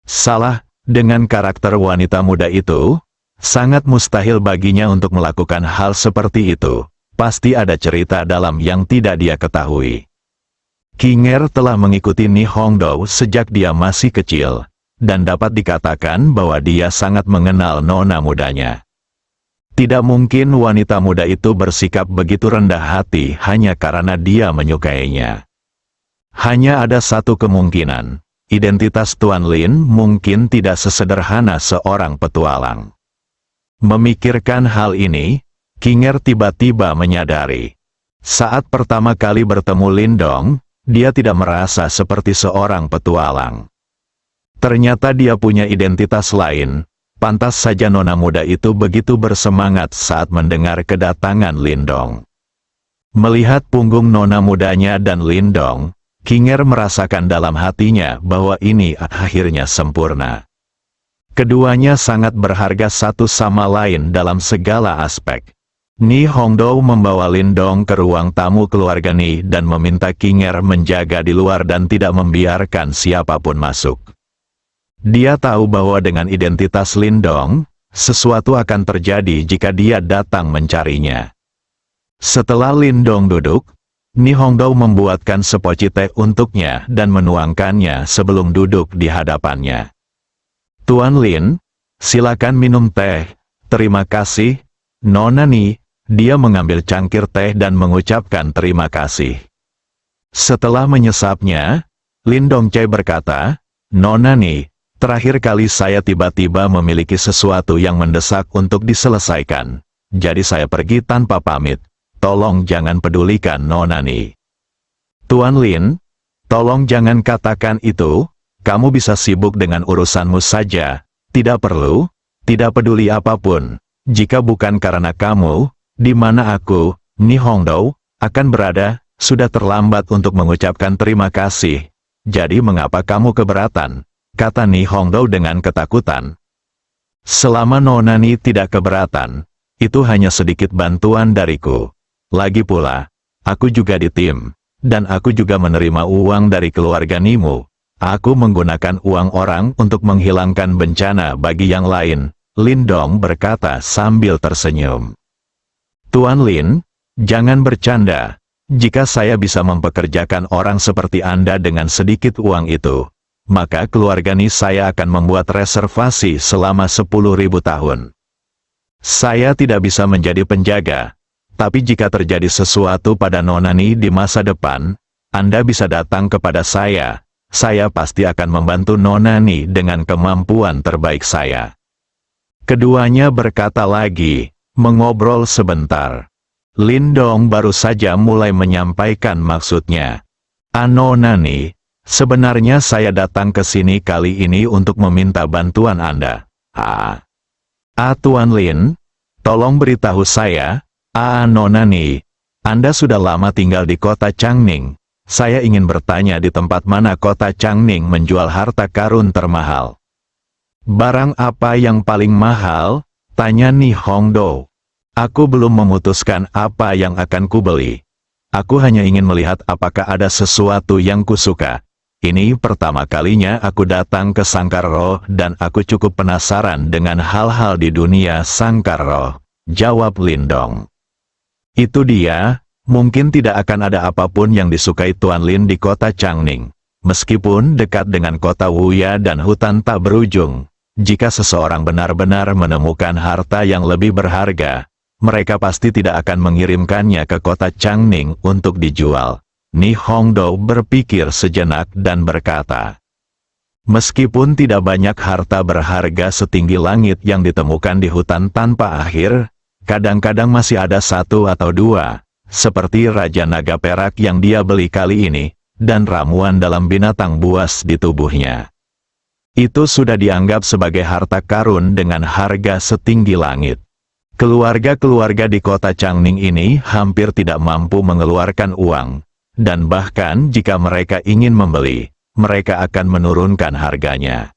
Salah, dengan karakter wanita muda itu, sangat mustahil baginya untuk melakukan hal seperti itu. Pasti ada cerita dalam yang tidak dia ketahui. King Er telah mengikuti Ni Hongdou sejak dia masih kecil, dan dapat dikatakan bahwa dia sangat mengenal nona mudanya. Tidak mungkin wanita muda itu bersikap begitu rendah hati hanya karena dia menyukainya. Hanya ada satu kemungkinan, identitas Tuan Lin mungkin tidak sesederhana seorang petualang. Memikirkan hal ini, King Er tiba-tiba menyadari. Saat pertama kali bertemu Lindong, dia tidak merasa seperti seorang petualang. Ternyata dia punya identitas lain. Pantas saja nona muda itu begitu bersemangat saat mendengar kedatangan Lindong. Melihat punggung nona mudanya dan Lindong, King Er merasakan dalam hatinya bahwa ini akhirnya sempurna. Keduanya sangat berharga satu sama lain dalam segala aspek. Ni Hongdou membawa Lindong ke ruang tamu keluarga Ni dan meminta King Er menjaga di luar dan tidak membiarkan siapapun masuk. Dia tahu bahwa dengan identitas Lindong, sesuatu akan terjadi jika dia datang mencarinya. Setelah Lindong duduk, Ni Hongdou membuatkan sepoci teh untuknya dan menuangkannya sebelum duduk di hadapannya. Tuan Lin, silakan minum teh. Terima kasih, Nona Ni. Dia mengambil cangkir teh dan mengucapkan terima kasih. Setelah menyesapnya, Lindong Chai berkata, Nona Ni, terakhir kali saya tiba-tiba memiliki sesuatu yang mendesak untuk diselesaikan. Jadi saya pergi tanpa pamit. Tolong jangan pedulikan Nona Ni. Tuan Lin, tolong jangan katakan itu. Kamu bisa sibuk dengan urusanmu saja. Tidak perlu, tidak peduli apapun. Jika bukan karena kamu, di mana aku, Ni Hongdou, akan berada, sudah terlambat untuk mengucapkan terima kasih. Jadi mengapa kamu keberatan? Kata Ni Hongdou dengan ketakutan. Selama Nona Ni tidak keberatan, itu hanya sedikit bantuan dariku. Lagi pula, aku juga di tim, dan aku juga menerima uang dari keluarga Nimu. Aku menggunakan uang orang untuk menghilangkan bencana bagi yang lain, Lindong berkata sambil tersenyum. Tuan Lin, jangan bercanda. Jika saya bisa mempekerjakan orang seperti Anda dengan sedikit uang itu, maka keluarga Ni saya akan membuat reservasi selama 10.000 tahun. Saya tidak bisa menjadi penjaga, tapi jika terjadi sesuatu pada Nona Ni di masa depan, Anda bisa datang kepada saya pasti akan membantu Nona Ni dengan kemampuan terbaik saya. Keduanya berkata lagi, mengobrol sebentar. Lindong baru saja mulai menyampaikan maksudnya. Nona Ni, sebenarnya saya datang ke sini kali ini untuk meminta bantuan Anda. Tuan Lin, tolong beritahu saya. Nona Ni, Anda sudah lama tinggal di kota Changning. Saya ingin bertanya di tempat mana kota Changning menjual harta karun termahal. Barang apa yang paling mahal? Tanya Ni Hongdou. Aku belum memutuskan apa yang akan kubeli. Aku hanya ingin melihat apakah ada sesuatu yang kusuka. Ini pertama kalinya aku datang ke Sangkar Roh dan aku cukup penasaran dengan hal-hal di dunia Sangkar Roh, jawab Lindong. Itu dia, mungkin tidak akan ada apapun yang disukai Tuan Lin di kota Changning. Meskipun dekat dengan kota Wuya dan hutan tak berujung, jika seseorang benar-benar menemukan harta yang lebih berharga, mereka pasti tidak akan mengirimkannya ke kota Changning untuk dijual. Ni Hongdou berpikir sejenak dan berkata, meskipun tidak banyak harta berharga setinggi langit yang ditemukan di hutan tanpa akhir, kadang-kadang masih ada satu atau dua, seperti Raja Naga Perak yang dia beli kali ini, dan ramuan dalam binatang buas di tubuhnya. Itu sudah dianggap sebagai harta karun dengan harga setinggi langit. Keluarga-keluarga di kota Changning ini hampir tidak mampu mengeluarkan uang, dan bahkan jika mereka ingin membeli, mereka akan menurunkan harganya.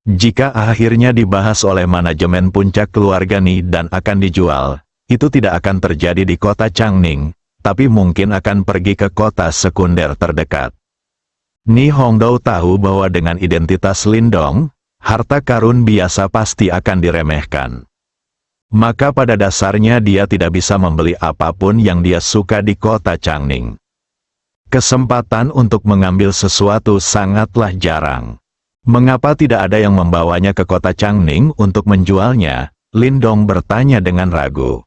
Jika akhirnya dibahas oleh manajemen puncak keluarga Ni dan akan dijual, itu tidak akan terjadi di kota Changning, tapi mungkin akan pergi ke kota sekunder terdekat. Ni Hongdou tahu bahwa dengan identitas Lindong, harta karun biasa pasti akan diremehkan. Maka pada dasarnya dia tidak bisa membeli apapun yang dia suka di kota Changning. Kesempatan untuk mengambil sesuatu sangatlah jarang. Mengapa tidak ada yang membawanya ke kota Changning untuk menjualnya? Lindong bertanya dengan ragu.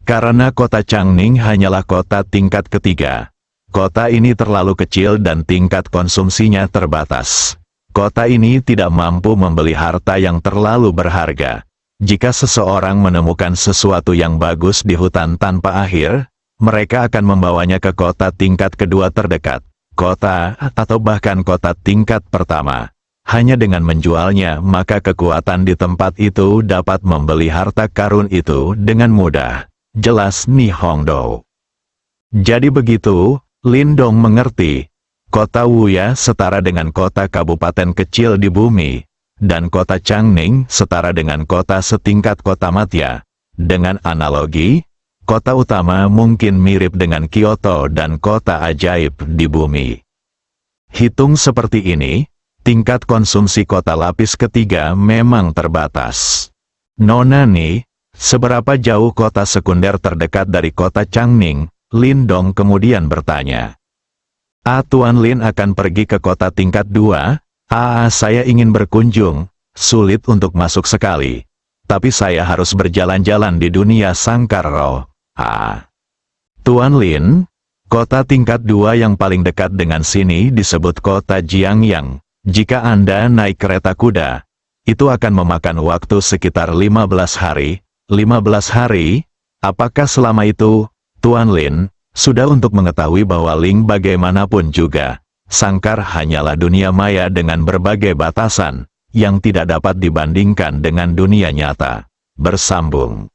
Karena kota Changning hanyalah kota tingkat ketiga. Kota ini terlalu kecil dan tingkat konsumsinya terbatas. Kota ini tidak mampu membeli harta yang terlalu berharga. Jika seseorang menemukan sesuatu yang bagus di hutan tanpa akhir, mereka akan membawanya ke kota tingkat kedua terdekat, kota atau bahkan kota tingkat pertama. Hanya dengan menjualnya, maka kekuatan di tempat itu dapat membeli harta karun itu dengan mudah. Jelas Ni Hongdou. Jadi begitu, Lindong mengerti. Kota Wuya setara dengan kota kabupaten kecil di bumi, dan kota Changning setara dengan kota setingkat kota Matya. Dengan analogi, kota utama mungkin mirip dengan Kyoto dan kota ajaib di bumi. Hitung seperti ini, tingkat konsumsi kota lapis ketiga memang terbatas. Nona Ni, seberapa jauh kota sekunder terdekat dari kota Changning? Lindong kemudian bertanya. Tuan Lin akan pergi ke kota tingkat 2? Saya ingin berkunjung. Sulit untuk masuk sekali. Tapi saya harus berjalan-jalan di dunia sangkar roh. Tuan Lin, kota tingkat 2 yang paling dekat dengan sini disebut kota Jiangyang. Jika Anda naik kereta kuda, itu akan memakan waktu sekitar 15 hari. 15 hari? Apakah selama itu, Tuan Lin, sudah untuk mengetahui bahwa Ling bagaimanapun juga, sangkar hanyalah dunia maya dengan berbagai batasan, yang tidak dapat dibandingkan dengan dunia nyata. Bersambung.